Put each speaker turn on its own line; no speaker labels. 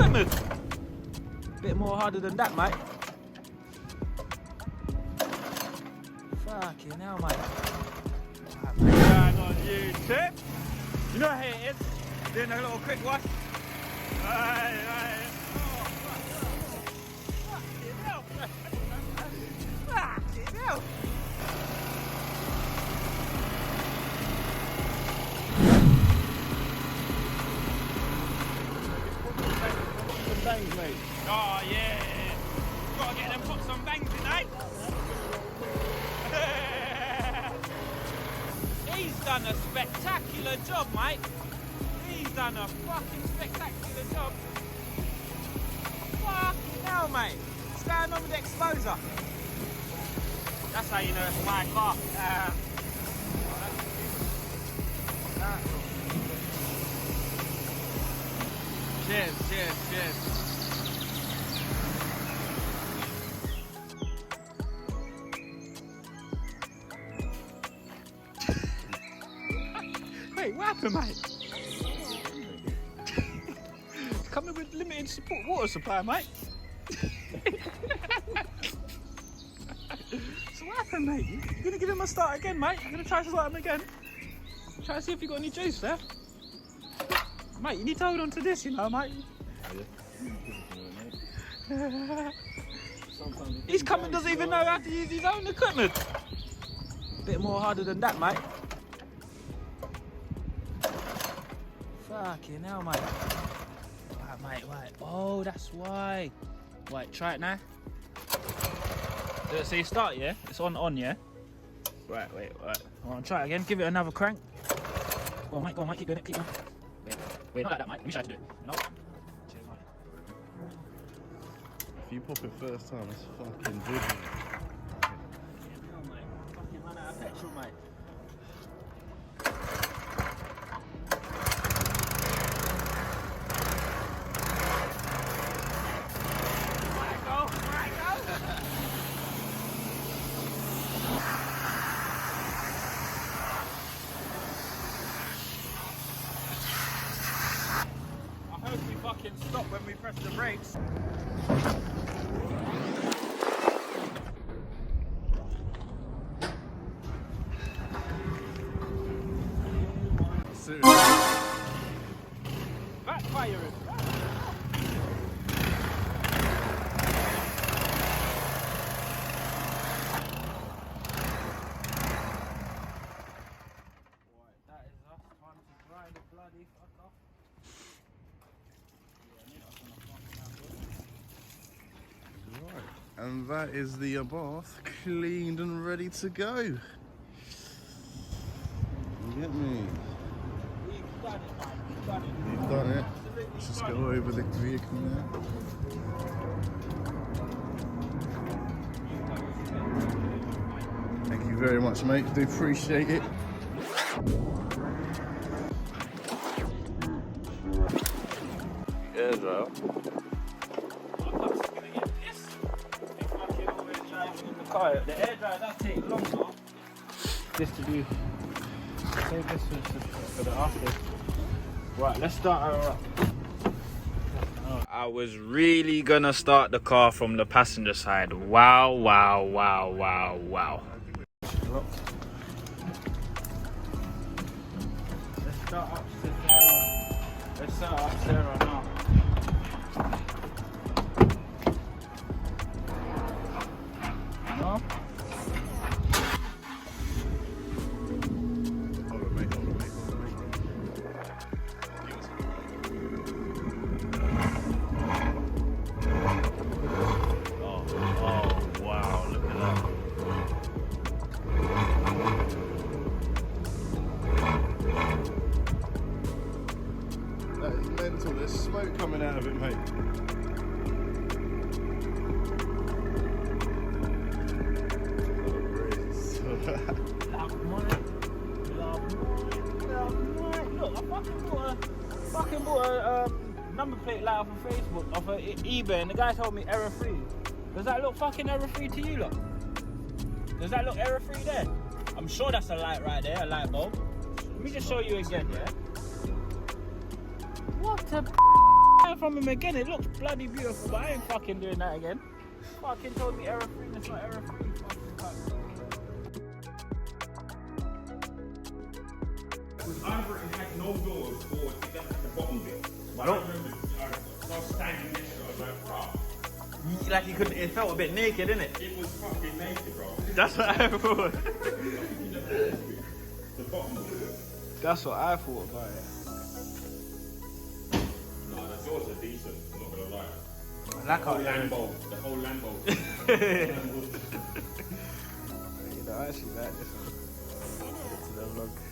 equipment. Bit more harder than that, mate. Fucking hell, mate. Going on you, Tjet. You know how it is? Doing a little quick wash. Right. Oh, fucking hell. Fucking hell. Bangs, mate. Oh yeah, gotta get them pops on bangs tonight. He's done a spectacular job, mate. He's done a fucking spectacular job. Fucking hell, mate. What's going on with the exposer? That's how you know it's my car. Cheers. Wait, what happened, mate? It's coming with limited support water supply, mate. So what happened, mate? You gonna give him a start again, mate? You gonna try to start him again? Try to see if you got any juice there. Mate, you need to hold on to this, you know, mate. He's coming, doesn't even know how to use his own equipment. Bit more harder than that, mate. Fucking hell, mate. Right, mate. Oh, that's why. Wait, try it now. So you start, yeah? It's on, yeah? Right. I'll try it again. Give it another crank. Go on, mate. Keep doing it. Keep going. Wait, not like that, mate. Let me try to do it. No. Cheers, mate.
If you pop it first time, it's fucking good.
No, mate. Fucking run out of petrol, mate. Fucking stop when we press the brakes. Backfiring. That is us. Time to dry the bloody fuck off.
And that is the Abarth cleaned and ready to go. You get me?
We've done it, man. We've done it.
You've done it. Let's just go over the vehicle now. Thank you very much, mate. Do appreciate it.
Yeah, bro. The air dryer does take longer. Just to do save this for the after. Right, let's start her up. I was really gonna start the car from the passenger side. Wow. Let's start up Sarah. Let's start up Sarah now. No?
There's smoke coming out of it, mate.
Look, I fucking bought a number plate light off of Facebook, off of eBay, and the guy told me error free. Does that look fucking error free to you, lot? Does that look error free there? I'm sure that's a light right there, a light bulb. Let me just show you again, yeah? What a buy from him again. It looks bloody beautiful, but I ain't fucking doing that again. Fucking told me error free, and it's not error free. Fucking cunt.
Either it had no doors or it didn't have the bottom bit. But I remember I was standing next to it, I was like, bro.
Like you couldn't, it felt a bit naked, didn't it?
It was fucking naked, bro.
That's what I thought.
The bottom bit.
That's what I thought about it.
No, the doors are decent, I'm not gonna lie.
Like
The whole Lambo.
You know, I actually like this one. To the vlog.